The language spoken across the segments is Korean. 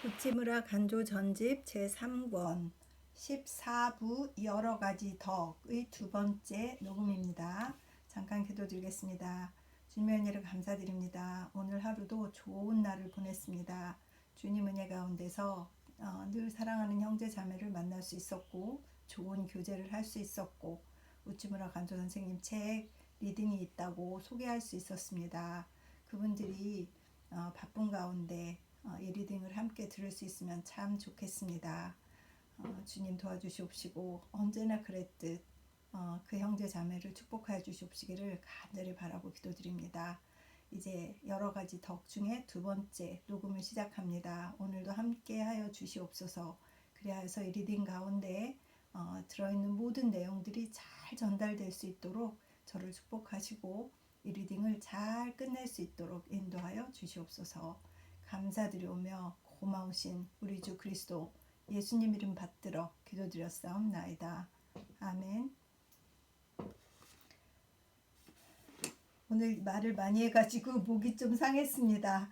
우찌무라 간조 전집 제3권 14부 여러가지 덕의 두 번째 녹음입니다. 잠깐 기도드리겠습니다. 주님의 은혜를 감사드립니다. 오늘 하루도 좋은 날을 보냈습니다. 주님 은혜 가운데서 늘 사랑하는 형제 자매를 만날 수 있었고 좋은 교제를 할 수 있었고 우찌무라 간조 선생님 책 리딩이 있다고 소개할 수 있었습니다. 그분들이 바쁜 가운데 이 리딩을 함께 들을 수 있으면 참 좋겠습니다. 주님 도와주시옵시고 언제나 그랬듯 그 형제 자매를 축복하여 주시옵시기를 간절히 바라고 기도드립니다. 이제 여러 가지 덕 중에 두 번째 녹음을 시작합니다. 오늘도 함께 하여 주시옵소서. 그리하여서 이 리딩 가운데 들어있는 모든 내용들이 잘 전달될 수 있도록 저를 축복하시고 이 리딩을 잘 끝낼 수 있도록 인도하여 주시옵소서. 감사드리오며 고마우신 우리 주 그리스도 예수님 이름 받들어 기도드렸사옵나이다. 아멘. 오늘 말을 많이 해가지고 목이 좀 상했습니다.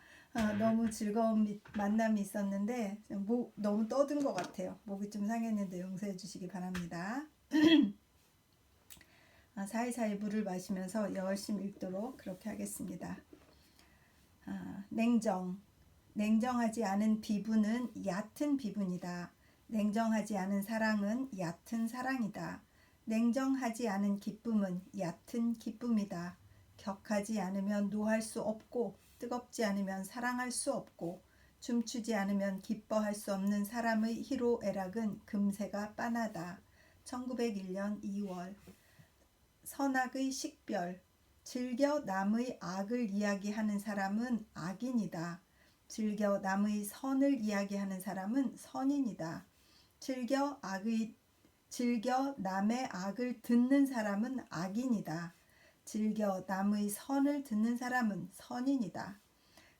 너무 즐거운 만남이 있었는데 너무 떠든 것 같아요. 목이 좀 상했는데 용서해 주시기 바랍니다. 사이사이 물을 마시면서 열심히 읽도록 그렇게 하겠습니다. 냉정하지 않은 비분은 얕은 비분이다. 냉정하지 않은 사랑은 얕은 사랑이다. 냉정하지 않은 기쁨은 얕은 기쁨이다. 격하지 않으면 노할 수 없고 뜨겁지 않으면 사랑할 수 없고 춤추지 않으면 기뻐할 수 없는 사람의 희로애락은 금세가 빤하다. 1901년 2월. 선악의 식별. 즐겨 남의 악을 이야기하는 사람은 악인이다. 즐겨 남의 선을 이야기하는 사람은 선인이다. 즐겨 남의 악을 듣는 사람은 악인이다. 즐겨 남의 선을 듣는 사람은 선인이다.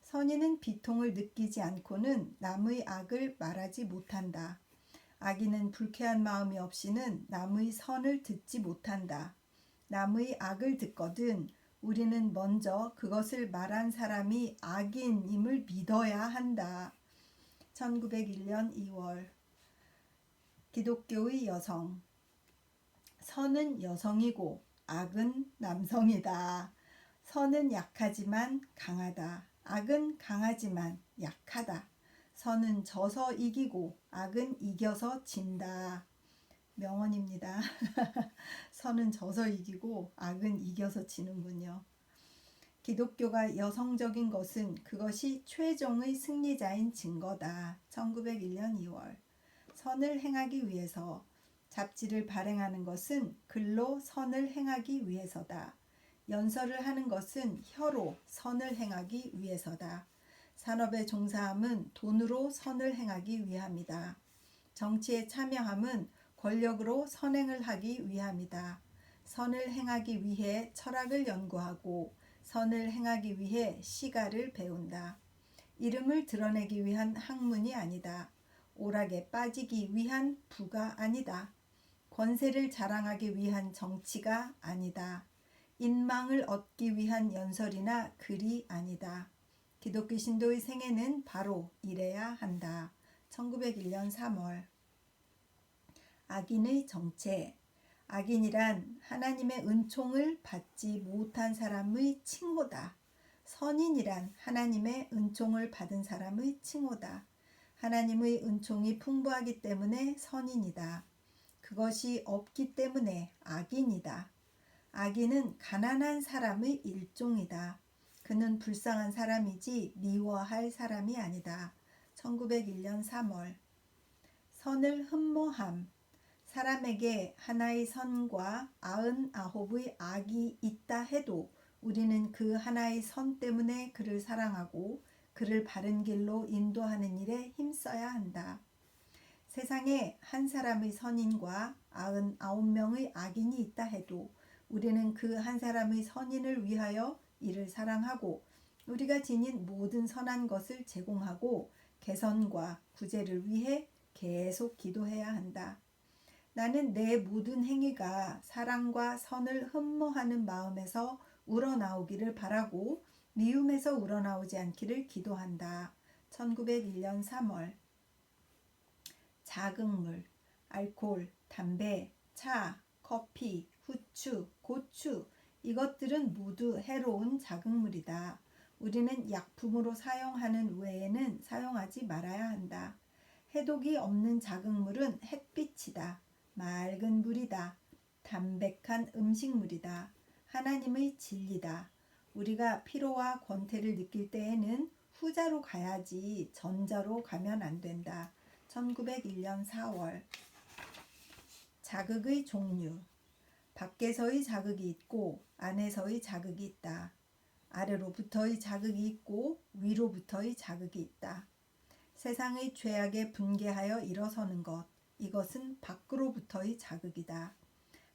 선인은 비통을 느끼지 않고는 남의 악을 말하지 못한다. 악인은 불쾌한 마음이 없이는 남의 선을 듣지 못한다. 남의 악을 듣거든 우리는 먼저 그것을 말한 사람이 악인임을 믿어야 한다. 1901년 2월. 기독교의 여성. 선은 여성이고 악은 남성이다. 선은 약하지만 강하다. 악은 강하지만 약하다. 선은 져서 이기고 악은 이겨서 진다. 명언입니다. 선은 져서 이기고 악은 이겨서 지는군요. 기독교가 여성적인 것은 그것이 최종의 승리자인 증거다. 1901년 2월. 선을 행하기 위해서 잡지를 발행하는 것은 글로 선을 행하기 위해서다. 연설을 하는 것은 혀로 선을 행하기 위해서다. 산업에 종사함은 돈으로 선을 행하기 위함이다. 정치에 참여함은 권력으로 선행을 하기 위함이다. 선을 행하기 위해 철학을 연구하고 선을 행하기 위해 시가를 배운다. 이름을 드러내기 위한 학문이 아니다. 오락에 빠지기 위한 부가 아니다. 권세를 자랑하기 위한 정치가 아니다. 인망을 얻기 위한 연설이나 글이 아니다. 기독교 신도의 생애는 바로 이래야 한다. 1901년 3월. 악인의 정체. 악인이란 하나님의 은총을 받지 못한 사람의 칭호다. 선인이란 하나님의 은총을 받은 사람의 칭호다. 하나님의 은총이 풍부하기 때문에 선인이다. 그것이 없기 때문에 악인이다. 악인은 가난한 사람의 일종이다. 그는 불쌍한 사람이지 미워할 사람이 아니다. 1901년 3월. 선을 흠모함. 사람에게 하나의 선과 99의 악이 있다 해도 우리는 그 하나의 선 때문에 그를 사랑하고 그를 바른 길로 인도하는 일에 힘써야 한다. 세상에 한 사람의 선인과 99명의 악인이 있다 해도 우리는 그 한 사람의 선인을 위하여 이를 사랑하고 우리가 지닌 모든 선한 것을 제공하고 개선과 구제를 위해 계속 기도해야 한다. 나는 내 모든 행위가 사랑과 선을 흠모하는 마음에서 우러나오기를 바라고 미움에서 우러나오지 않기를 기도한다. 1901년 3월. 자극물, 알코올, 담배, 차, 커피, 후추, 고추, 이것들은 모두 해로운 자극물이다. 우리는 약품으로 사용하는 외에는 사용하지 말아야 한다. 해독이 없는 자극물은 햇빛이다. 맑은 물이다. 담백한 음식물이다. 하나님의 진리다. 우리가 피로와 권태를 느낄 때에는 후자로 가야지 전자로 가면 안 된다. 1901년 4월. 자극의 종류. 밖에서의 자극이 있고 안에서의 자극이 있다. 아래로부터의 자극이 있고 위로부터의 자극이 있다. 세상의 죄악에 분개하여 일어서는 것, 이것은 밖으로부터의 자극이다.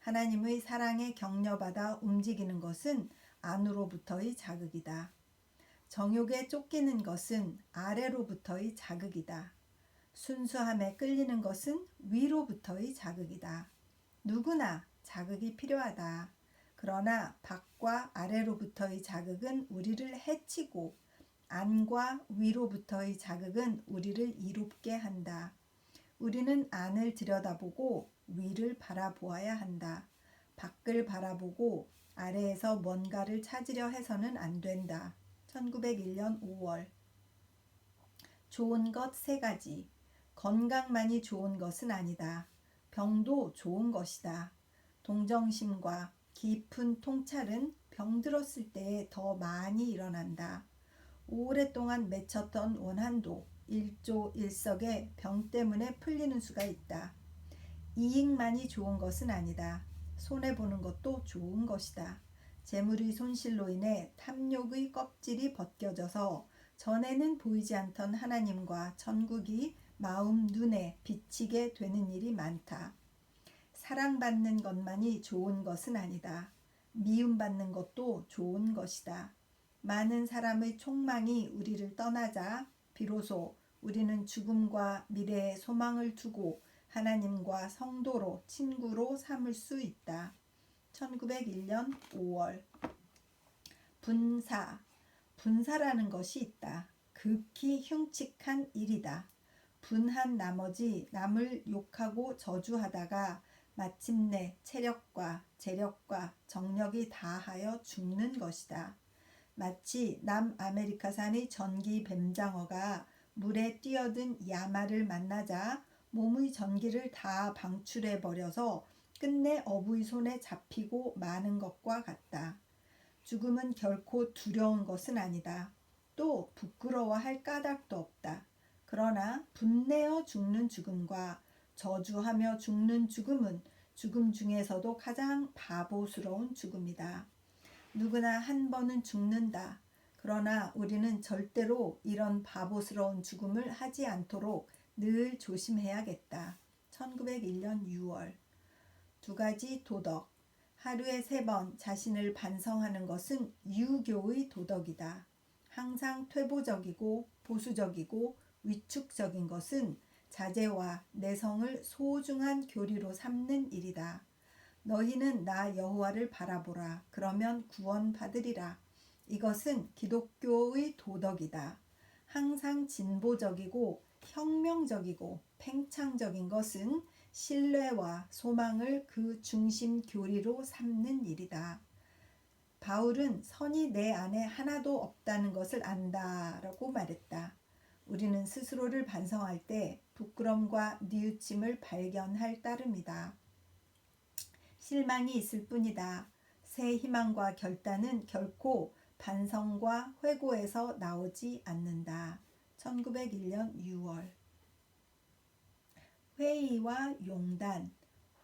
하나님의 사랑에 격려받아 움직이는 것은 안으로부터의 자극이다. 정욕에 쫓기는 것은 아래로부터의 자극이다. 순수함에 끌리는 것은 위로부터의 자극이다. 누구나 자극이 필요하다. 그러나 밖과 아래로부터의 자극은 우리를 해치고 안과 위로부터의 자극은 우리를 이롭게 한다. 우리는 안을 들여다보고 위를 바라보아야 한다. 밖을 바라보고 아래에서 뭔가를 찾으려 해서는 안 된다. 1901년 5월. 좋은 것 3가지. 건강만이 좋은 것은 아니다. 병도 좋은 것이다. 동정심과 깊은 통찰은 병들었을 때에 더 많이 일어난다. 오랫동안 맺혔던 원한도 일조일석에 병 때문에 풀리는 수가 있다. 이익만이 좋은 것은 아니다. 손해보는 것도 좋은 것이다. 재물의 손실로 인해 탐욕의 껍질이 벗겨져서 전에는 보이지 않던 하나님과 천국이 마음 눈에 비치게 되는 일이 많다. 사랑받는 것만이 좋은 것은 아니다. 미움받는 것도 좋은 것이다. 많은 사람의 촉망이 우리를 떠나자 비로소 우리는 죽음과 미래의 소망을 두고 하나님과 성도로 친구로 삼을 수 있다. 1901년 5월. 분사. 분사라는 것이 있다. 극히 흉측한 일이다. 분한 나머지 남을 욕하고 저주하다가 마침내 체력과 재력과 정력이 다하여 죽는 것이다. 마치 남아메리카산의 전기 뱀장어가 물에 뛰어든 야마를 만나자 몸의 전기를 다 방출해버려서 끝내 어부의 손에 잡히고 마는 것과 같다. 죽음은 결코 두려운 것은 아니다. 또 부끄러워할 까닭도 없다. 그러나 분내어 죽는 죽음과 저주하며 죽는 죽음은 죽음 중에서도 가장 바보스러운 죽음이다. 누구나 한 번은 죽는다. 그러나 우리는 절대로 이런 바보스러운 죽음을 하지 않도록 늘 조심해야겠다. 1901년 6월. 2가지 도덕. 하루에 3번 자신을 반성하는 것은 유교의 도덕이다. 항상 퇴보적이고 보수적이고 위축적인 것은 자제와 내성을 소중한 교리로 삼는 일이다. 너희는 나 여호와를 바라보라. 그러면 구원받으리라. 이것은 기독교의 도덕이다. 항상 진보적이고 혁명적이고 팽창적인 것은 신뢰와 소망을 그 중심 교리로 삼는 일이다. 바울은 선이 내 안에 하나도 없다는 것을 안다라고 말했다. 우리는 스스로를 반성할 때 부끄럼과 뉘우침을 발견할 따름이다. 실망이 있을 뿐이다. 새 희망과 결단은 결코 반성과 회고에서 나오지 않는다. 1901년 6월. 회의와 용단.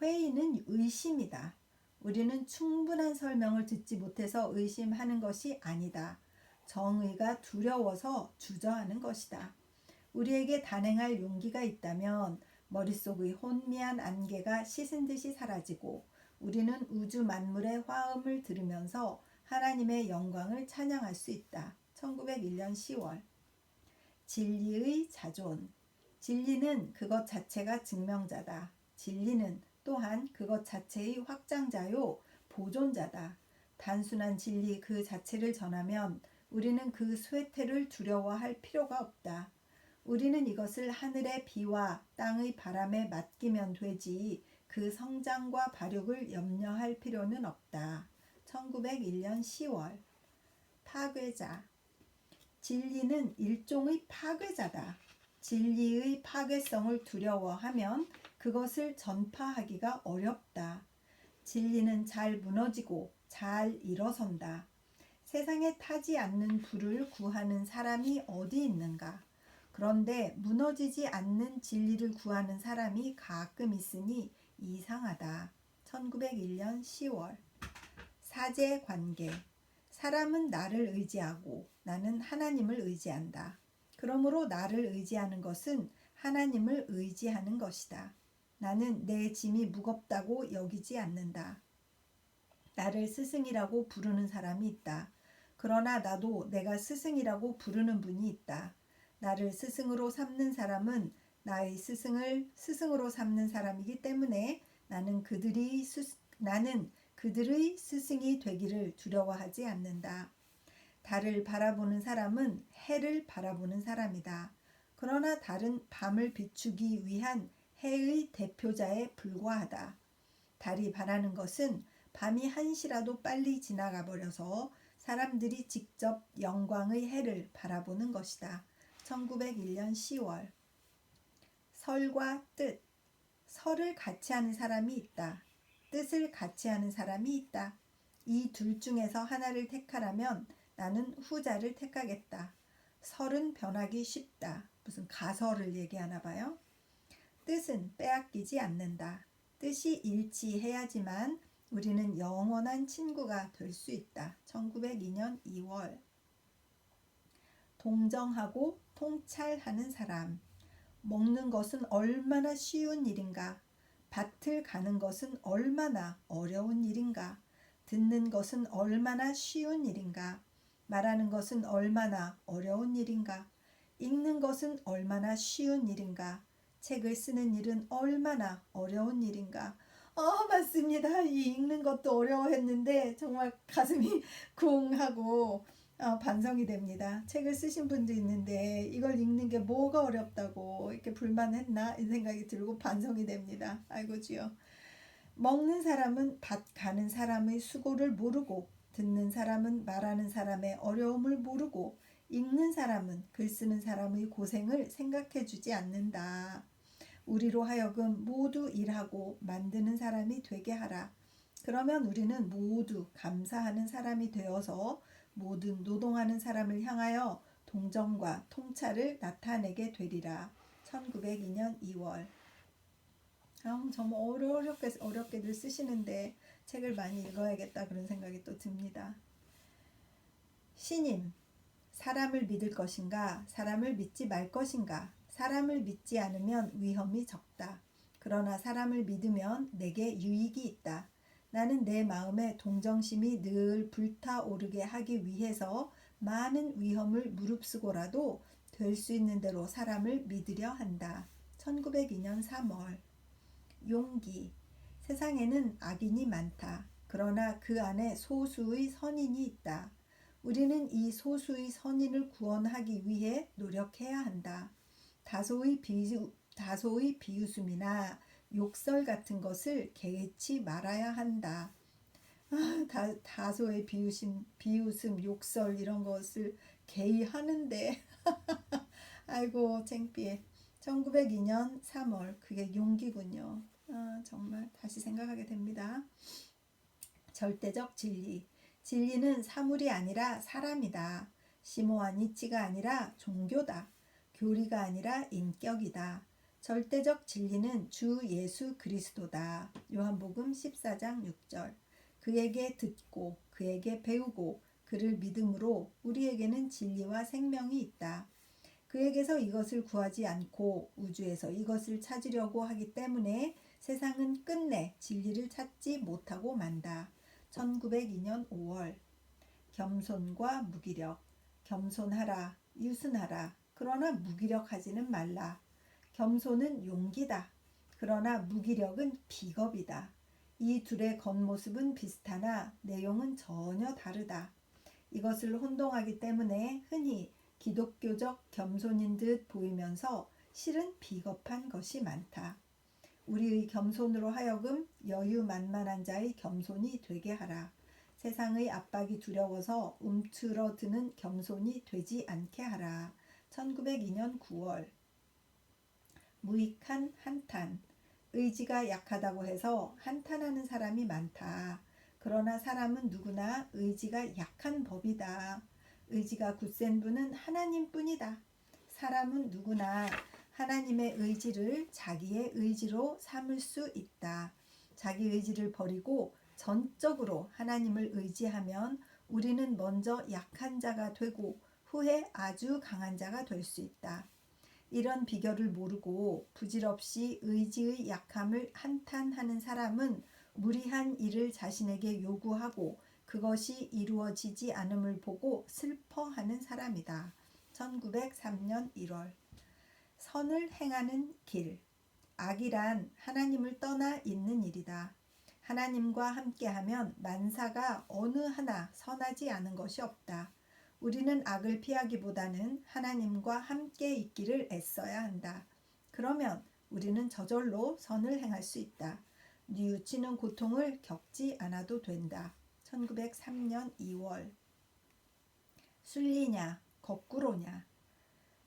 회의는 의심이다. 우리는 충분한 설명을 듣지 못해서 의심하는 것이 아니다. 정의가 두려워서 주저하는 것이다. 우리에게 단행할 용기가 있다면 머릿속의 혼미한 안개가 씻은 듯이 사라지고 우리는 우주 만물의 화음을 들으면서 하나님의 영광을 찬양할 수 있다. 1901년 10월. 진리의 자존. 진리는 그것 자체가 증명자다. 진리는 또한 그것 자체의 확장자요 보존자다. 단순한 진리 그 자체를 전하면 우리는 그 쇠퇴를 두려워할 필요가 없다. 우리는 이것을 하늘의 비와 땅의 바람에 맡기면 되지 그 성장과 발육을 염려할 필요는 없다. 1901년 10월. 파괴자. 진리는 일종의 파괴자다. 진리의 파괴성을 두려워하면 그것을 전파하기가 어렵다. 진리는 잘 무너지고 잘 일어선다. 세상에 타지 않는 불을 구하는 사람이 어디 있는가? 그런데 무너지지 않는 진리를 구하는 사람이 가끔 있으니 이상하다. 1901년 10월. 사제관계. 사람은 나를 의지하고 나는 하나님을 의지한다. 그러므로 나를 의지하는 것은 하나님을 의지하는 것이다. 나는 내 짐이 무겁다고 여기지 않는다. 나를 스승이라고 부르는 사람이 있다. 그러나 나도 내가 스승이라고 부르는 분이 있다. 나를 스승으로 삼는 사람은 나의 스승을 스승으로 삼는 사람이기 때문에 나는 그들의 스승이 되기를 두려워하지 않는다. 달을 바라보는 사람은 해를 바라보는 사람이다. 그러나 달은 밤을 비추기 위한 해의 대표자에 불과하다. 달이 바라는 것은 밤이 한시라도 빨리 지나가 버려서 사람들이 직접 영광의 해를 바라보는 것이다. 1901년 10월. 설과 뜻. 설을 같이 하는 사람이 있다. 뜻을 같이 하는 사람이 있다. 이 둘 중에서 하나를 택하라면 나는 후자를 택하겠다. 설은 변하기 쉽다. 무슨 가설을 얘기하나 봐요. 뜻은 빼앗기지 않는다. 뜻이 일치해야지만 우리는 영원한 친구가 될 수 있다. 1902년 2월. 동정하고 통찰하는 사람. 먹는 것은 얼마나 쉬운 일인가? 밭을 가는 것은 얼마나 어려운 일인가? 듣는 것은 얼마나 쉬운 일인가? 말하는 것은 얼마나 어려운 일인가? 읽는 것은 얼마나 쉬운 일인가? 책을 쓰는 일은 얼마나 어려운 일인가? 맞습니다. 이 읽는 것도 어려워했는데 정말 가슴이 쿵 하고 반성이 됩니다. 책을 쓰신 분도 있는데 이걸 읽는 게 뭐가 어렵다고 이렇게 불만했나 이 생각이 들고 반성이 됩니다. 아이고 주여. 먹는 사람은 밭 가는 사람의 수고를 모르고 듣는 사람은 말하는 사람의 어려움을 모르고 읽는 사람은 글 쓰는 사람의 고생을 생각해 주지 않는다. 우리로 하여금 모두 일하고 만드는 사람이 되게 하라. 그러면 우리는 모두 감사하는 사람이 되어서 모든 노동하는 사람을 향하여 동정과 통찰을 나타내게 되리라. 1902년 2월. 정말 어렵게들 쓰시는데 책을 많이 읽어야겠다 그런 생각이 또 듭니다. 신임. 사람을 믿을 것인가? 사람을 믿지 말 것인가? 사람을 믿지 않으면 위험이 적다. 그러나 사람을 믿으면 내게 유익이 있다. 나는 내 마음에 동정심이 늘 불타오르게 하기 위해서 많은 위험을 무릅쓰고라도 될 수 있는 대로 사람을 믿으려 한다. 1902년 3월. 용기. 세상에는 악인이 많다. 그러나 그 안에 소수의 선인이 있다. 우리는 이 소수의 선인을 구원하기 위해 노력해야 한다. 다소의 비웃음이나 욕설 같은 것을 개의치 말아야 한다. 다소의 비웃음, 욕설 이런 것을 개의하는데 아이고 창피해. 1902년 3월. 그게 용기군요. 정말 다시 생각하게 됩니다. 절대적 진리. 진리는 사물이 아니라 사람이다. 심오한 이치가 아니라 종교다. 교리가 아니라 인격이다. 절대적 진리는 주 예수 그리스도다. 요한복음 14장 6절. 그에게 듣고 그에게 배우고 그를 믿음으로 우리에게는 진리와 생명이 있다. 그에게서 이것을 구하지 않고 우주에서 이것을 찾으려고 하기 때문에 세상은 끝내 진리를 찾지 못하고 만다. 1902년 5월. 겸손과 무기력. 겸손하라, 유순하라. 그러나 무기력하지는 말라. 겸손은 용기다. 그러나 무기력은 비겁이다. 이 둘의 겉모습은 비슷하나 내용은 전혀 다르다. 이것을 혼동하기 때문에 흔히 기독교적 겸손인 듯 보이면서 실은 비겁한 것이 많다. 우리의 겸손으로 하여금 여유만만한 자의 겸손이 되게 하라. 세상의 압박이 두려워서 움츠러드는 겸손이 되지 않게 하라. 1902년 9월. 무익한 한탄. 의지가 약하다고 해서 한탄하는 사람이 많다. 그러나 사람은 누구나 의지가 약한 법이다. 의지가 굳센 분은 하나님뿐이다. 사람은 누구나 하나님의 의지를 자기의 의지로 삼을 수 있다. 자기 의지를 버리고 전적으로 하나님을 의지하면 우리는 먼저 약한 자가 되고 후에 아주 강한 자가 될 수 있다. 이런 비결을 모르고 부질없이 의지의 약함을 한탄하는 사람은 무리한 일을 자신에게 요구하고 그것이 이루어지지 않음을 보고 슬퍼하는 사람이다. 1903년 1월. 선을 행하는 길. 악이란 하나님을 떠나 있는 일이다. 하나님과 함께하면 만사가 어느 하나 선하지 않은 것이 없다. 우리는 악을 피하기보다는 하나님과 함께 있기를 애써야 한다. 그러면 우리는 저절로 선을 행할 수 있다. 뉘우치는 고통을 겪지 않아도 된다. 1903년 2월. 순리냐 거꾸로냐.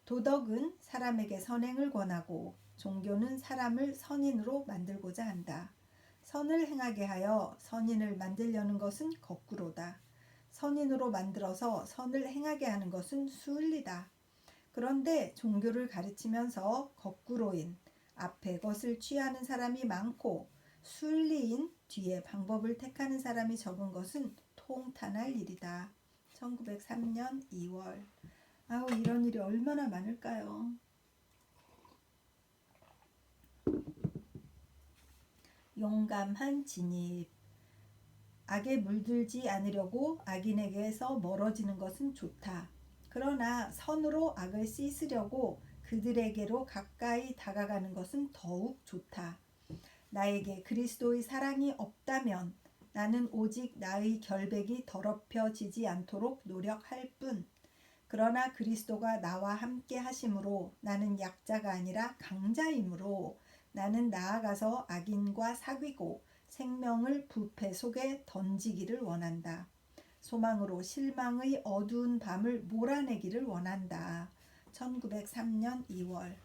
도덕은 사람에게 선행을 권하고 종교는 사람을 선인으로 만들고자 한다. 선을 행하게 하여 선인을 만들려는 것은 거꾸로다. 선인으로 만들어서 선을 행하게 하는 것은 순리다. 그런데 종교를 가르치면서 거꾸로인 앞에 것을 취하는 사람이 많고 순리인 뒤에 방법을 택하는 사람이 적은 것은 통탄할 일이다. 1903년 2월. 아우, 이런 일이 얼마나 많을까요? 용감한 진입. 악에 물들지 않으려고 악인에게서 멀어지는 것은 좋다. 그러나 선으로 악을 씻으려고 그들에게로 가까이 다가가는 것은 더욱 좋다. 나에게 그리스도의 사랑이 없다면 나는 오직 나의 결백이 더럽혀지지 않도록 노력할 뿐. 그러나 그리스도가 나와 함께 하심으로 나는 약자가 아니라 강자이므로 나는 나아가서 악인과 사귀고 생명을 부패 속에 던지기를 원한다. 소망으로 실망의 어두운 밤을 몰아내기를 원한다. 1903년 2월.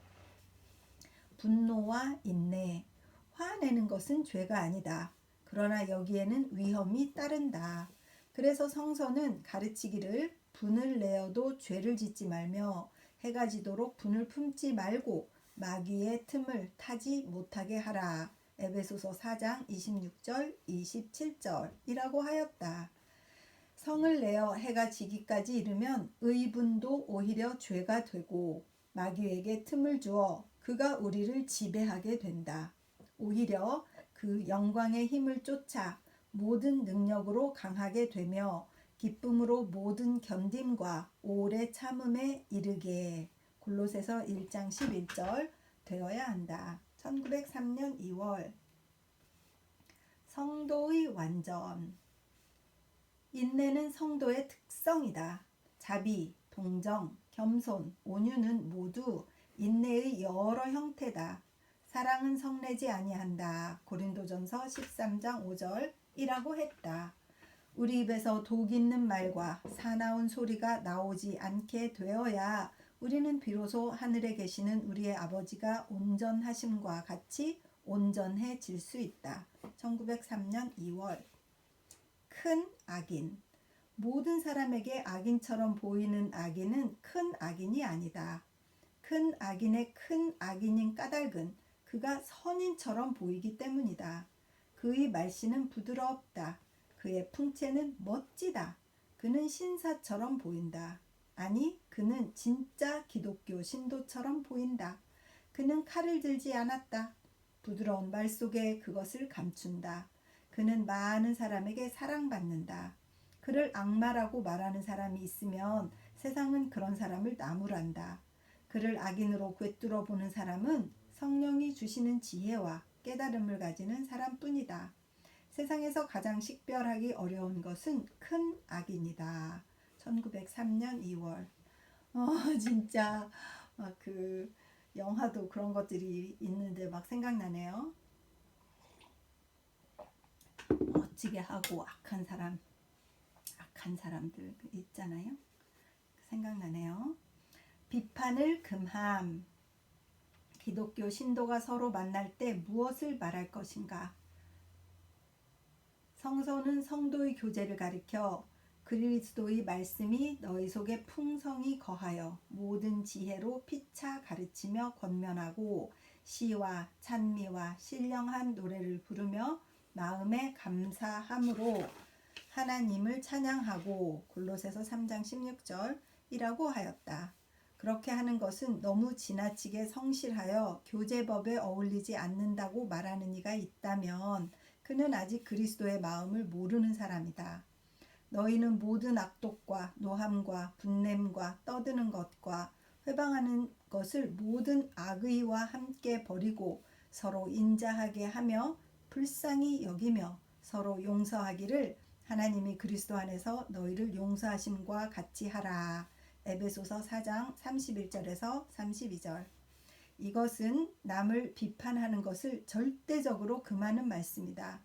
분노와 인내. 화내는 것은 죄가 아니다. 그러나 여기에는 위험이 따른다. 그래서 성서는 가르치기를 분을 내어도 죄를 짓지 말며 해가 지도록 분을 품지 말고 마귀의 틈을 타지 못하게 하라. 에베소서 4장 26절 27절이라고 하였다. 성을 내어 해가 지기까지 이르면 의분도 오히려 죄가 되고 마귀에게 틈을 주어 그가 우리를 지배하게 된다. 오히려 그 영광의 힘을 쫓아 모든 능력으로 강하게 되며 기쁨으로 모든 견딤과 오래 참음에 이르게. 골로새서 1장 11절 되어야 한다. 1903년 2월. 성도의 완전. 인내는 성도의 특성이다. 자비, 동정, 겸손, 온유는 모두 인내의 여러 형태다. 사랑은 성내지 아니한다. 고린도전서 13장 5절이라고 했다. 우리 입에서 독 있는 말과 사나운 소리가 나오지 않게 되어야 우리는 비로소 하늘에 계시는 우리의 아버지가 온전하심과 같이 온전해질 수 있다. 1903년 2월. 큰 악인. 모든 사람에게 악인처럼 보이는 악인은 큰 악인이 아니다. 큰 악인의 큰 악인인 까닭은 그가 선인처럼 보이기 때문이다. 그의 말씨는 부드럽다. 그의 풍채는 멋지다. 그는 신사처럼 보인다. 아니, 그는 진짜 기독교 신도처럼 보인다. 그는 칼을 들지 않았다. 부드러운 말 속에 그것을 감춘다. 그는 많은 사람에게 사랑받는다. 그를 악마라고 말하는 사람이 있으면 세상은 그런 사람을 나무란다. 그를 악인으로 꿰뚫어 보는 사람은 성령이 주시는 지혜와 깨달음을 가지는 사람뿐이다. 세상에서 가장 식별하기 어려운 것은 큰 악인이다. 1903년 2월. 진짜 막 그 영화도 그런 것들이 있는데 막 생각나네요. 멋지게 하고 악한 사람들 있잖아요. 생각나네요. 비판을 금함. 기독교 신도가 서로 만날 때 무엇을 말할 것인가? 성서는 성도의 교제를 가리켜 그리스도의 말씀이 너희 속에 풍성히 거하여 모든 지혜로 피차 가르치며 권면하고 시와 찬미와 신령한 노래를 부르며 마음에 감사함으로 하나님을 찬양하고 골로새서 3장 16절이라고 하였다. 그렇게 하는 것은 너무 지나치게 성실하여 교제법에 어울리지 않는다고 말하는 이가 있다면 그는 아직 그리스도의 마음을 모르는 사람이다. 너희는 모든 악독과 노함과 분냄과 떠드는 것과 회방하는 것을 모든 악의와 함께 버리고 서로 인자하게 하며 불쌍히 여기며 서로 용서하기를 하나님이 그리스도 안에서 너희를 용서하심과 같이 하라. 에베소서 4장 31절에서 32절. 이것은 남을 비판하는 것을 절대적으로 금하는 말씀이다.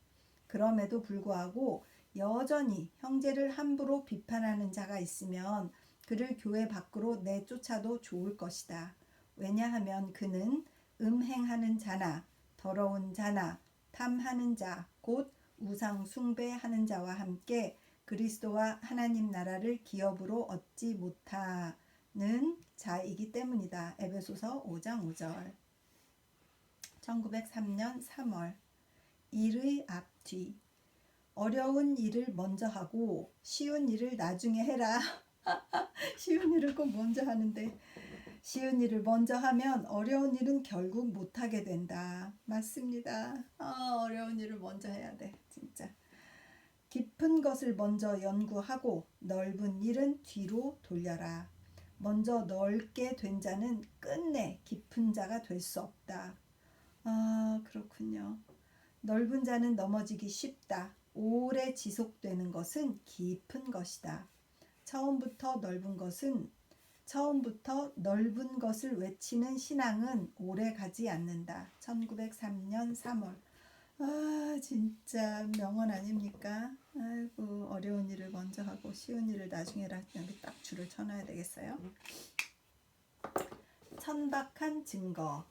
그럼에도 불구하고 여전히 형제를 함부로 비판하는 자가 있으면 그를 교회 밖으로 내쫓아도 좋을 것이다. 왜냐하면 그는 음행하는 자나 더러운 자나 탐하는 자, 곧 우상 숭배하는 자와 함께 그리스도와 하나님 나라를 기업으로 얻지 못하는 자이기 때문이다. 에베소서 5장 5절. 1903년 3월. 일의 앞뒤. 어려운 일을 먼저 하고 쉬운 일을 나중에 해라. 쉬운 일을 꼭 먼저 하는데 쉬운 일을 먼저 하면 어려운 일은 결국 못하게 된다. 맞습니다. 어려운 일을 먼저 해야 돼. 진짜. 깊은 것을 먼저 연구하고 넓은 일은 뒤로 돌려라. 먼저 넓게 된 자는 끝내 깊은 자가 될 수 없다. 그렇군요. 넓은 자는 넘어지기 쉽다. 오래 지속되는 것은 깊은 것이다. 처음부터 넓은 것을 외치는 신앙은 오래 가지 않는다. 1903년 3월. 진짜 명언 아닙니까? 아이고, 어려운 일을 먼저 하고 쉬운 일을 나중에 해라. 여기 딱 줄을 쳐놔야 되겠어요. 천박한 증거.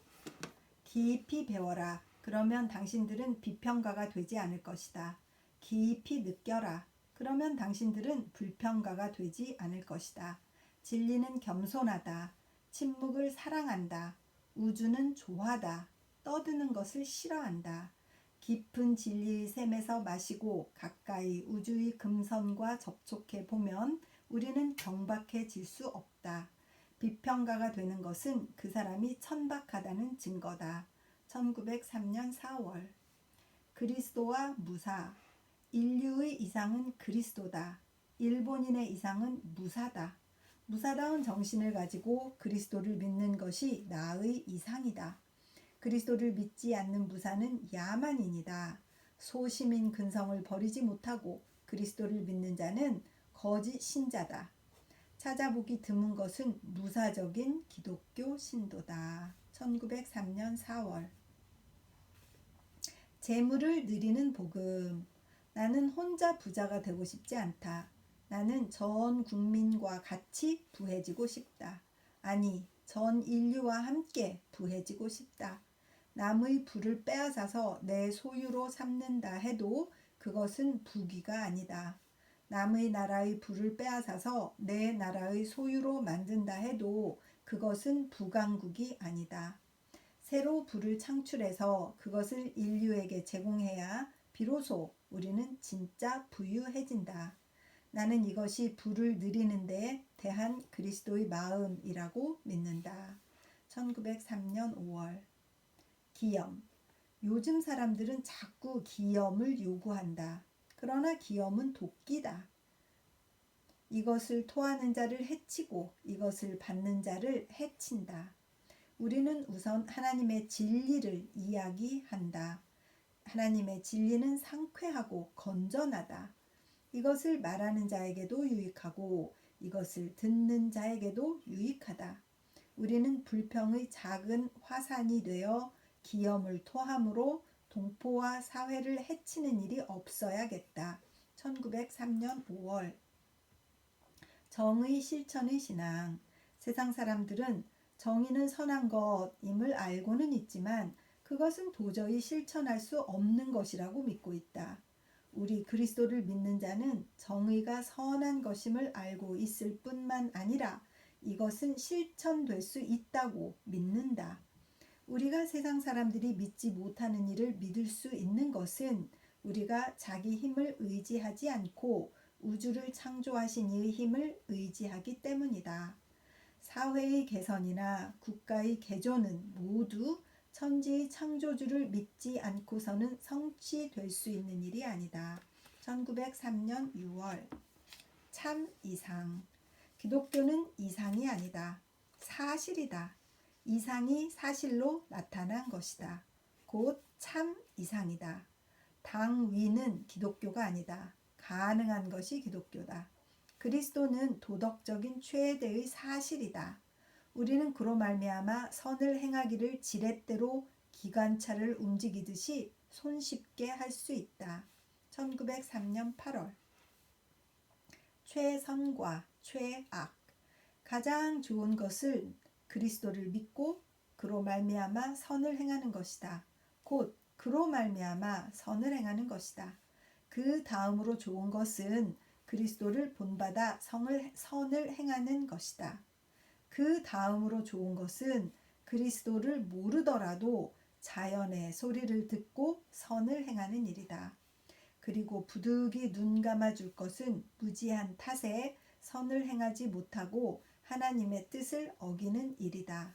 깊이 배워라. 그러면 당신들은 비평가가 되지 않을 것이다. 깊이 느껴라. 그러면 당신들은 불평가가 되지 않을 것이다. 진리는 겸손하다. 침묵을 사랑한다. 우주는 조하다. 떠드는 것을 싫어한다. 깊은 진리의 샘에서 마시고 가까이 우주의 금선과 접촉해 보면 우리는 경박해질 수 없다. 비평가가 되는 것은 그 사람이 천박하다는 증거다. 1903년 4월. 그리스도와 무사. 인류의 이상은 그리스도다. 일본인의 이상은 무사다. 무사다운 정신을 가지고 그리스도를 믿는 것이 나의 이상이다. 그리스도를 믿지 않는 무사는 야만인이다. 소시민 근성을 버리지 못하고 그리스도를 믿는 자는 거짓 신자다. 찾아보기 드문 것은 무사적인 기독교 신도다. 1903년 4월. 재물을 누리는 복음. 나는 혼자 부자가 되고 싶지 않다. 나는 전 국민과 같이 부해지고 싶다. 아니, 전 인류와 함께 부해지고 싶다. 남의 부를 빼앗아서 내 소유로 삼는다 해도 그것은 부귀가 아니다. 남의 나라의 부를 빼앗아서 내 나라의 소유로 만든다 해도 그것은 부강국이 아니다. 새로 부를 창출해서 그것을 인류에게 제공해야 비로소 우리는 진짜 부유해진다. 나는 이것이 부를 누리는 데 대한 그리스도의 마음이라고 믿는다. 1903년 5월. 기염. 요즘 사람들은 자꾸 기염을 요구한다. 그러나 기염은 도끼다. 이것을 토하는 자를 해치고 이것을 받는 자를 해친다. 우리는 우선 하나님의 진리를 이야기한다. 하나님의 진리는 상쾌하고 건전하다. 이것을 말하는 자에게도 유익하고 이것을 듣는 자에게도 유익하다. 우리는 불평의 작은 화산이 되어 기염을 토함으로 동포와 사회를 해치는 일이 없어야겠다. 1903년 5월. 정의 실천의 신앙. 세상 사람들은 정의는 선한 것임을 알고는 있지만 그것은 도저히 실천할 수 없는 것이라고 믿고 있다. 우리 그리스도를 믿는 자는 정의가 선한 것임을 알고 있을 뿐만 아니라 이것은 실천될 수 있다고 믿는다. 우리가 세상 사람들이 믿지 못하는 일을 믿을 수 있는 것은 우리가 자기 힘을 의지하지 않고 우주를 창조하신 이의 힘을 의지하기 때문이다. 사회의 개선이나 국가의 개조는 모두 천지의 창조주를 믿지 않고서는 성취될 수 있는 일이 아니다. 1903년 6월. 참 이상. 기독교는 이상이 아니다. 사실이다. 이상이 사실로 나타난 것이다. 곧 참 이상이다. 당위는 기독교가 아니다. 가능한 것이 기독교다. 그리스도는 도덕적인 최대의 사실이다. 우리는 그로 말미암아 선을 행하기를 지렛대로 기관차를 움직이듯이 손쉽게 할 수 있다. 1903년 8월. 최선과 최악. 가장 좋은 것은 그리스도를 믿고 그로 말미암아 선을 행하는 것이다. 곧 그로 말미암아 선을 행하는 것이다. 그 다음으로 좋은 것은 그리스도를 본받아 선을 행하는 것이다. 그 다음으로 좋은 것은 그리스도를 모르더라도 자연의 소리를 듣고 선을 행하는 일이다. 그리고 부득이 눈 감아줄 것은 무지한 탓에 선을 행하지 못하고 하나님의 뜻을 어기는 일이다.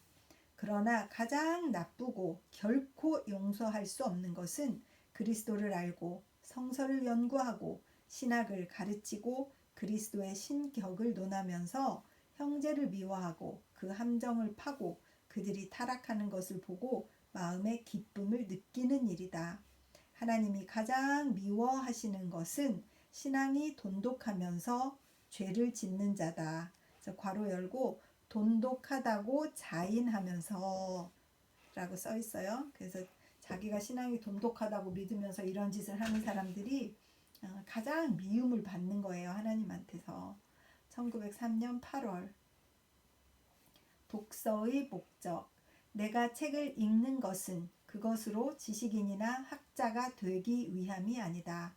그러나 가장 나쁘고 결코 용서할 수 없는 것은 그리스도를 알고 성서를 연구하고 신학을 가르치고 그리스도의 신격을 논하면서 형제를 미워하고 그 함정을 파고 그들이 타락하는 것을 보고 마음의 기쁨을 느끼는 일이다. 하나님이 가장 미워하시는 것은 신앙이 돈독하면서 죄를 짓는 자다. 괄호 열고 돈독하다고 자인하면서 라고 써 있어요. 그래서 자기가 신앙이 돈독하다고 믿으면서 이런 짓을 하는 사람들이 가장 미움을 받는 거예요. 하나님한테서. 1903년 8월. 독서의 목적. 내가 책을 읽는 것은 그것으로 지식인이나 학자가 되기 위함이 아니다.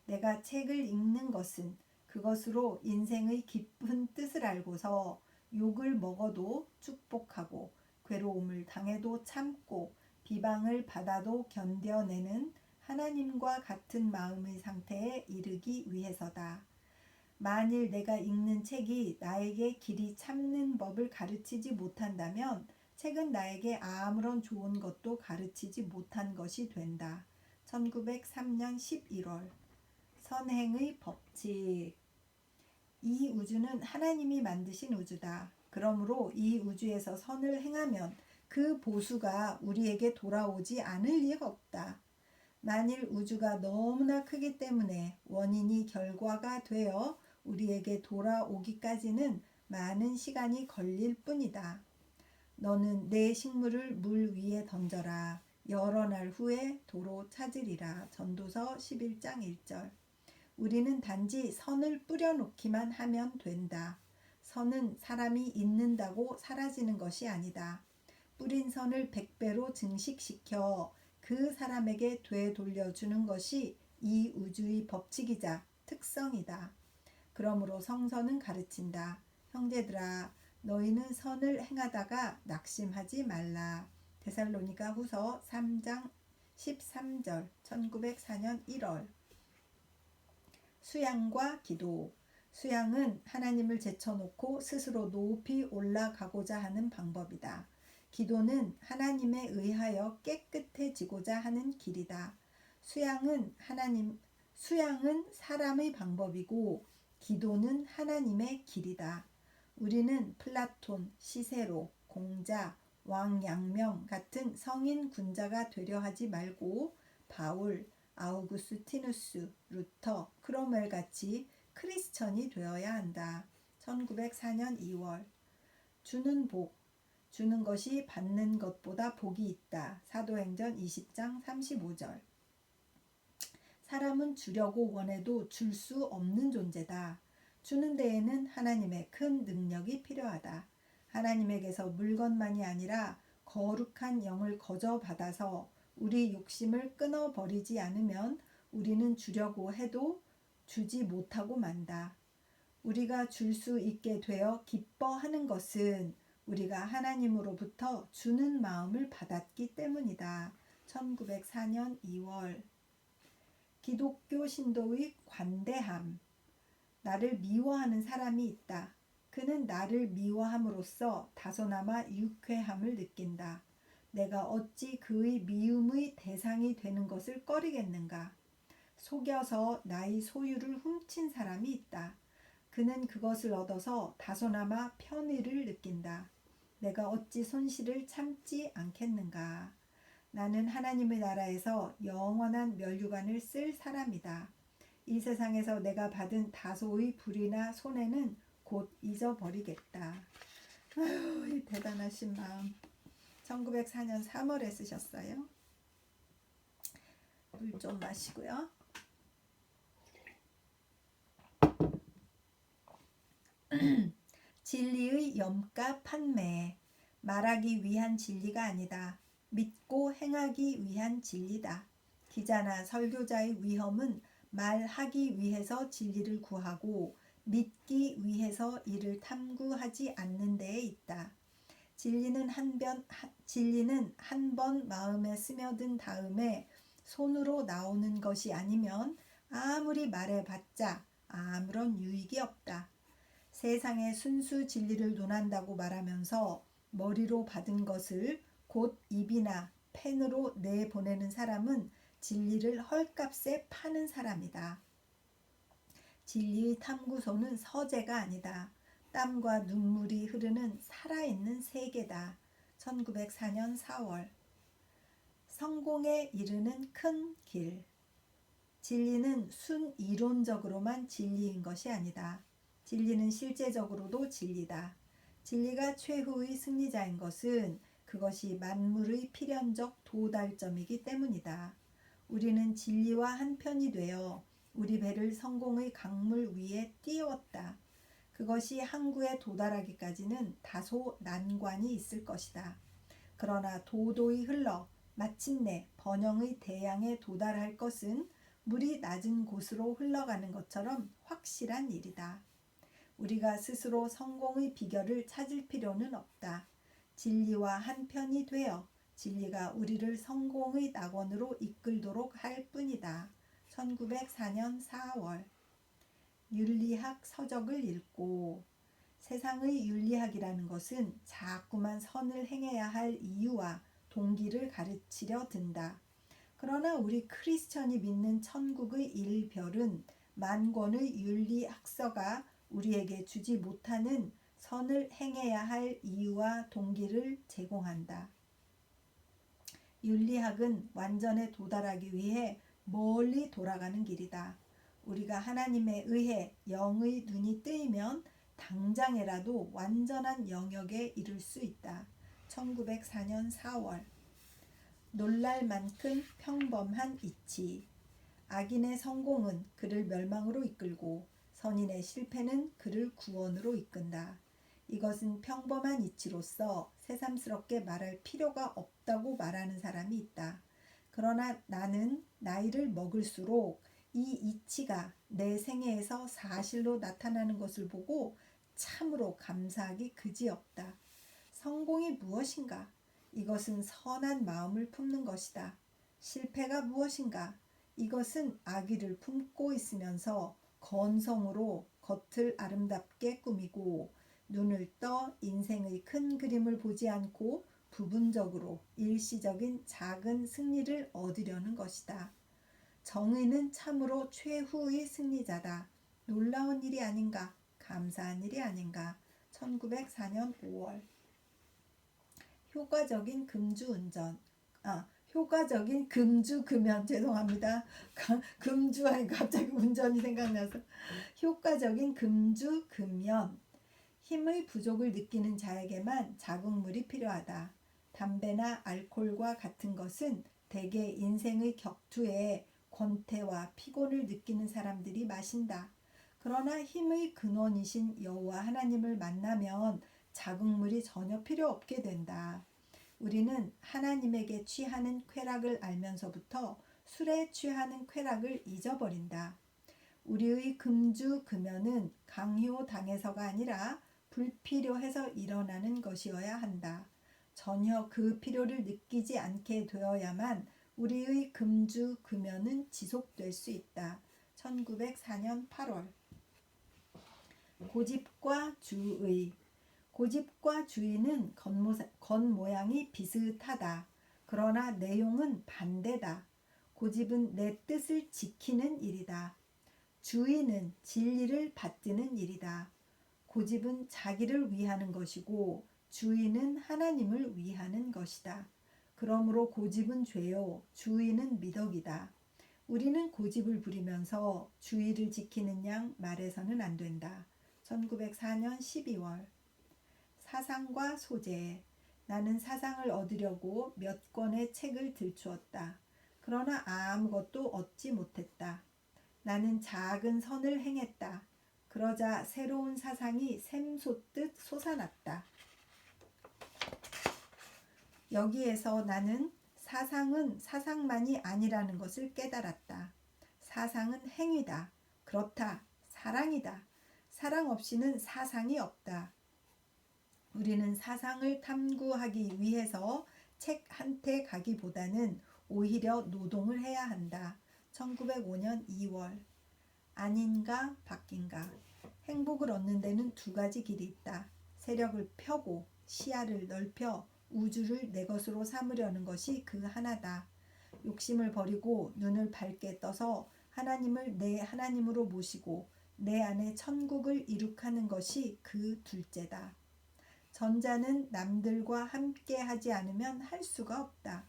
내가 책을 읽는 것은 그것으로 인생의 깊은 뜻을 알고서 욕을 먹어도 축복하고 괴로움을 당해도 참고 비방을 받아도 견뎌내는 하나님과 같은 마음의 상태에 이르기 위해서다. 만일 내가 읽는 책이 나에게 길이 참는 법을 가르치지 못한다면 책은 나에게 아무런 좋은 것도 가르치지 못한 것이 된다. 1903년 11월. 선행의 법칙. 이 우주는 하나님이 만드신 우주다. 그러므로 이 우주에서 선을 행하면 그 보수가 우리에게 돌아오지 않을 리가 없다. 만일 우주가 너무나 크기 때문에 원인이 결과가 되어 우리에게 돌아오기까지는 많은 시간이 걸릴 뿐이다. 너는 내 식물을 물 위에 던져라. 여러 날 후에 도로 찾으리라. 전도서 11장 1절. 우리는 단지 선을 뿌려놓기만 하면 된다. 선은 사람이 있는다고 사라지는 것이 아니다. 뿌린 선을 100배로 증식시켜 그 사람에게 되돌려주는 것이 이 우주의 법칙이자 특성이다. 그러므로 성서는 가르친다. 형제들아, 너희는 선을 행하다가 낙심하지 말라. 데살로니가 후서 3장 13절. 1904년 1월. 수양과 기도. 수양은 하나님을 제쳐놓고 스스로 높이 올라가고자 하는 방법이다. 기도는 하나님에 의하여 깨끗해지고자 하는 길이다. 수양은 사람의 방법이고 기도는 하나님의 길이다. 우리는 플라톤, 시세로, 공자, 왕양명 같은 성인 군자가 되려 하지 말고 바울, 아우구스티누스, 루터, 크로멜 같이 크리스천이 되어야 한다. 1904년 2월. 주는 복, 주는 것이 받는 것보다 복이 있다. 사도행전 20장 35절. 사람은 주려고 원해도 줄 수 없는 존재다. 주는 데에는 하나님의 큰 능력이 필요하다. 하나님에게서 물건만이 아니라 거룩한 영을 거저 받아서 우리 욕심을 끊어버리지 않으면 우리는 주려고 해도 주지 못하고 만다. 우리가 줄 수 있게 되어 기뻐하는 것은 우리가 하나님으로부터 주는 마음을 받았기 때문이다. 1904년 2월. 기독교 신도의 관대함. 나를 미워하는 사람이 있다. 그는 나를 미워함으로써 다소나마 유쾌함을 느낀다. 내가 어찌 그의 미움의 대상이 되는 것을 꺼리겠는가. 속여서 나의 소유를 훔친 사람이 있다. 그는 그것을 얻어서 다소나마 편의를 느낀다. 내가 어찌 손실을 참지 않겠는가. 나는 하나님의 나라에서 영원한 멸류관을 쓸 사람이다. 이 세상에서 내가 받은 다소의 불이나 손해는 곧 잊어버리겠다. 아유, 이 대단하신 마음. 1904년 3월에 쓰셨어요. 물 좀 마시고요. 진리의 염가 판매. 말하기 위한 진리가 아니다. 믿고 행하기 위한 진리다. 기자나 설교자의 위험은 말하기 위해서 진리를 구하고 믿기 위해서 이를 탐구하지 않는 데에 있다. 진리는 한 번 마음에 스며든 다음에 손으로 나오는 것이 아니면 아무리 말해봤자 아무런 유익이 없다. 세상의 순수 진리를 논한다고 말하면서 머리로 받은 것을 곧 입이나 펜으로 내보내는 사람은 진리를 헐값에 파는 사람이다. 진리의 탐구소는 서재가 아니다. 땀과 눈물이 흐르는 살아있는 세계다. 1904년 4월. 성공에 이르는 큰 길. 진리는 순이론적으로만 진리인 것이 아니다. 진리는 실제적으로도 진리다. 진리가 최후의 승리자인 것은 그것이 만물의 필연적 도달점이기 때문이다. 우리는 진리와 한편이 되어 우리 배를 성공의 강물 위에 띄웠다. 그것이 항구에 도달하기까지는 다소 난관이 있을 것이다. 그러나 도도히 흘러 마침내 번영의 대양에 도달할 것은 물이 낮은 곳으로 흘러가는 것처럼 확실한 일이다. 우리가 스스로 성공의 비결을 찾을 필요는 없다. 진리와 한편이 되어 진리가 우리를 성공의 낙원으로 이끌도록 할 뿐이다. 1904년 4월. 윤리학 서적을 읽고. 세상의 윤리학이라는 것은 자꾸만 선을 행해야 할 이유와 동기를 가르치려 든다. 그러나 우리 크리스천이 믿는 천국의 일별은 만권의 윤리학서가 우리에게 주지 못하는 선을 행해야 할 이유와 동기를 제공한다. 윤리학은 완전에 도달하기 위해 멀리 돌아가는 길이다. 우리가 하나님에 의해 영의 눈이 뜨이면 당장에라도 완전한 영역에 이를 수 있다. 1904년 4월. 놀랄 만큼 평범한 이치. 악인의 성공은 그를 멸망으로 이끌고 선인의 실패는 그를 구원으로 이끈다. 이것은 평범한 이치로서 새삼스럽게 말할 필요가 없다고 말하는 사람이 있다. 그러나 나는 나이를 먹을수록 이 이치가 내 생애에서 사실로 나타나는 것을 보고 참으로 감사하기 그지없다. 성공이 무엇인가? 이것은 선한 마음을 품는 것이다. 실패가 무엇인가? 이것은 악의를 품고 있으면서 건성으로 겉을 아름답게 꾸미고 눈을 떠 인생의 큰 그림을 보지 않고 부분적으로 일시적인 작은 승리를 얻으려는 것이다. 정의는 참으로 최후의 승리자다. 놀라운 일이 아닌가? 감사한 일이 아닌가? 1904년 5월. 효과적인 금주금연 죄송합니다. 금주하니 갑자기 운전이 생각나서 효과적인 금주금연. 힘의 부족을 느끼는 자에게만 자극물이 필요하다. 담배나 알코올과 같은 것은 대개 인생의 격투에 권태와 피곤을 느끼는 사람들이 마신다. 그러나 힘의 근원이신 여호와 하나님을 만나면 자극물이 전혀 필요 없게 된다. 우리는 하나님에게 취하는 쾌락을 알면서부터 술에 취하는 쾌락을 잊어버린다. 우리의 금주 금연은 강요당해서가 아니라 불필요해서 일어나는 것이어야 한다. 전혀 그 필요를 느끼지 않게 되어야만 우리의 금주 금연은 지속될 수 있다. 1904년 8월. 고집과 주의. 고집과 주의는 겉모양이 비슷하다. 그러나 내용은 반대다. 고집은 내 뜻을 지키는 일이다. 주의는 진리를 받드는 일이다. 고집은 자기를 위하는 것이고 주의는 하나님을 위하는 것이다. 그러므로 고집은 죄요, 주의는 미덕이다. 우리는 고집을 부리면서 주의를 지키는 양 말해서는 안 된다. 1904년 12월. 사상과 소재. 나는 사상을 얻으려고 몇 권의 책을 들추었다. 그러나 아무것도 얻지 못했다. 나는 작은 선을 행했다. 그러자 새로운 사상이 샘솟듯 솟아났다. 여기에서 나는 사상은 사상만이 아니라는 것을 깨달았다. 사상은 행위다. 그렇다. 사랑이다. 사랑 없이는 사상이 없다. 우리는 사상을 탐구하기 위해서 책 한테 가기보다는 오히려 노동을 해야 한다. 1905년 2월. 아닌가 바뀐가. 행복을 얻는 데는 두 가지 길이 있다. 세력을 펴고 시야를 넓혀 우주를 내 것으로 삼으려는 것이 그 하나다. 욕심을 버리고 눈을 밝게 떠서 하나님을 내 하나님으로 모시고 내 안에 천국을 이룩하는 것이 그 둘째다. 전자는 남들과 함께 하지 않으면 할 수가 없다.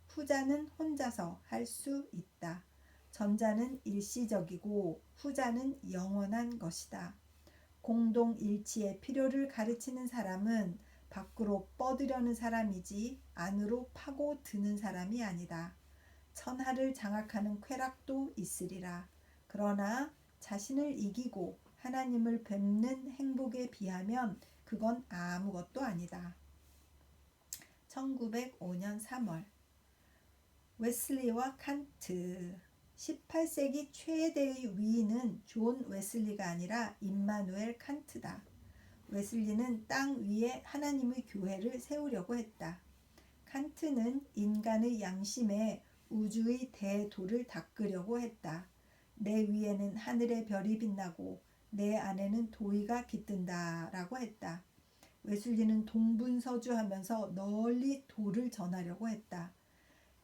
후자는 혼자서 할 수 있다. 전자는 일시적이고 후자는 영원한 것이다. 공동일치의 필요를 가르치는 사람은 밖으로 뻗으려는 사람이지 안으로 파고드는 사람이 아니다. 천하를 장악하는 쾌락도 있으리라. 그러나 자신을 이기고 하나님을 뵙는 행복에 비하면 그건 아무것도 아니다. 1905년 3월. 웨슬리와 칸트. 18세기 최대의 위인은 존 웨슬리가 아니라 임마누엘 칸트다. 웨슬리는 땅 위에 하나님의 교회를 세우려고 했다. 칸트는 인간의 양심에 우주의 대도를 닦으려고 했다. 내 위에는 하늘의 별이 빛나고 내 안에는 도의가 깃든다 라고 했다. 웨슬리는 동분서주하면서 널리 도를 전하려고 했다.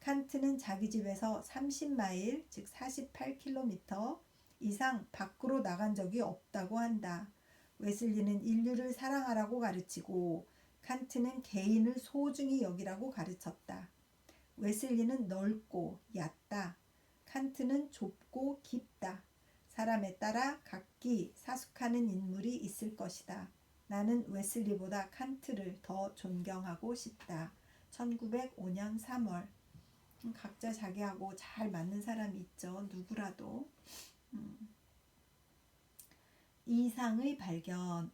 칸트는 자기 집에서 30마일, 즉 48km 이상 밖으로 나간 적이 없다고 한다. 웨슬리는 인류를 사랑하라고 가르치고 칸트는 개인을 소중히 여기라고 가르쳤다. 웨슬리는 넓고 얕다. 칸트는 좁고 깊다. 사람에 따라 각기 사숙하는 인물이 있을 것이다. 나는 웨슬리보다 칸트를 더 존경하고 싶다. 1905년 3월. 각자 자기하고 잘 맞는 사람이 있죠. 누구라도. 이상의 발견.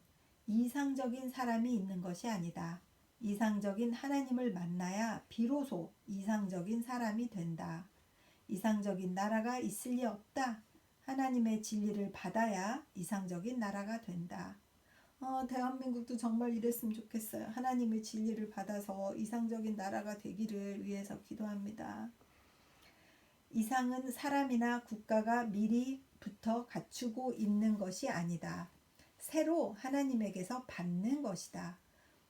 이상적인 사람이 있는 것이 아니다. 이상적인 하나님을 만나야 비로소 이상적인 사람이 된다. 이상적인 나라가 있을 리 없다. 하나님의 진리를 받아야 이상적인 나라가 된다. 대한민국도 정말 이랬으면 좋겠어요. 하나님의 진리를 받아서 이상적인 나라가 되기를 위해서 기도합니다. 이상은 사람이나 국가가 미리부터 갖추고 있는 것이 아니다. 새로 하나님에게서 받는 것이다.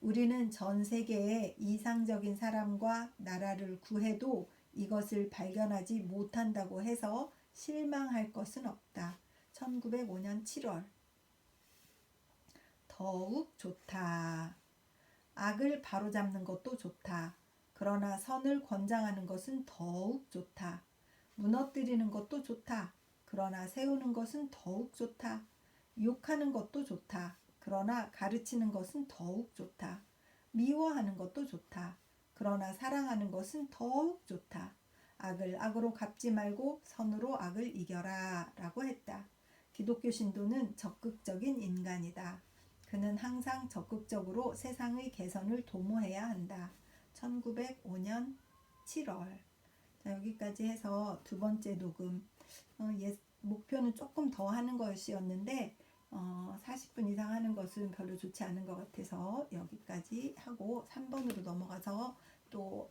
우리는 전 세계의 이상적인 사람과 나라를 구해도 이것을 발견하지 못한다고 해서 실망할 것은 없다. 1905년 7월. 더욱 좋다. 악을 바로잡는 것도 좋다. 그러나 선을 권장하는 것은 더욱 좋다. 무너뜨리는 것도 좋다. 그러나 세우는 것은 더욱 좋다. 욕하는 것도 좋다. 그러나 가르치는 것은 더욱 좋다. 미워하는 것도 좋다. 그러나 사랑하는 것은 더욱 좋다. 악을 악으로 갚지 말고 선으로 악을 이겨라 라고 했다. 기독교 신도는 적극적인 인간이다. 그는 항상 적극적으로 세상의 개선을 도모해야 한다. 1905년 7월. 자, 여기까지 해서 두 번째 녹음. 목표는 조금 더 하는 것이었는데 40분 이상 하는 것은 별로 좋지 않은 것 같아서 여기까지 하고 3번으로 넘어가서 또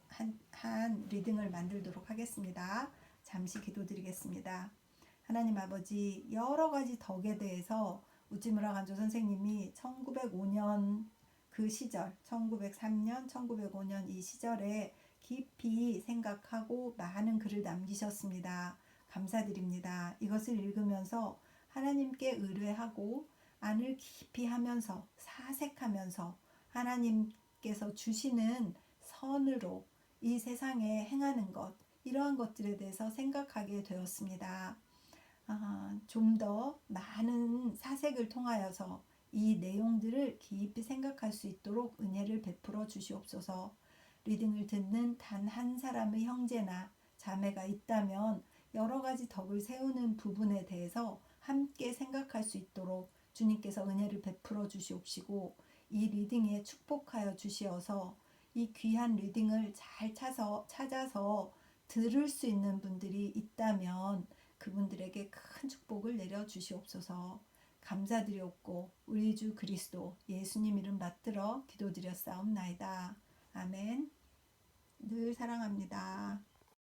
한 리딩을 만들도록 하겠습니다. 잠시 기도드리겠습니다. 하나님 아버지, 여러 가지 덕에 대해서 우찌무라 간조 선생님이 1905년 그 시절, 1903년, 1905년 이 시절에 깊이 생각하고 많은 글을 남기셨습니다. 감사드립니다. 이것을 읽으면서 하나님께 의뢰하고 안을 깊이 하면서 사색하면서 하나님께서 주시는 선으로 이 세상에 행하는 것, 이러한 것들에 대해서 생각하게 되었습니다. 좀 더 많은 사색을 통하여서 이 내용들을 깊이 생각할 수 있도록 은혜를 베풀어 주시옵소서. 리딩을 듣는 단 한 사람의 형제나 자매가 있다면 여러 가지 덕을 세우는 부분에 대해서 함께 생각할 수 있도록 주님께서 은혜를 베풀어 주시옵시고 이 리딩에 축복하여 주시어서 이 귀한 리딩을 잘 찾아서 들을 수 있는 분들이 있다면 그분들에게 큰 축복을 내려 주시옵소서. 감사드리옵고 우리 주 그리스도 예수님 이름 받들어 기도드렸사옵나이다. 아멘. 늘 사랑합니다.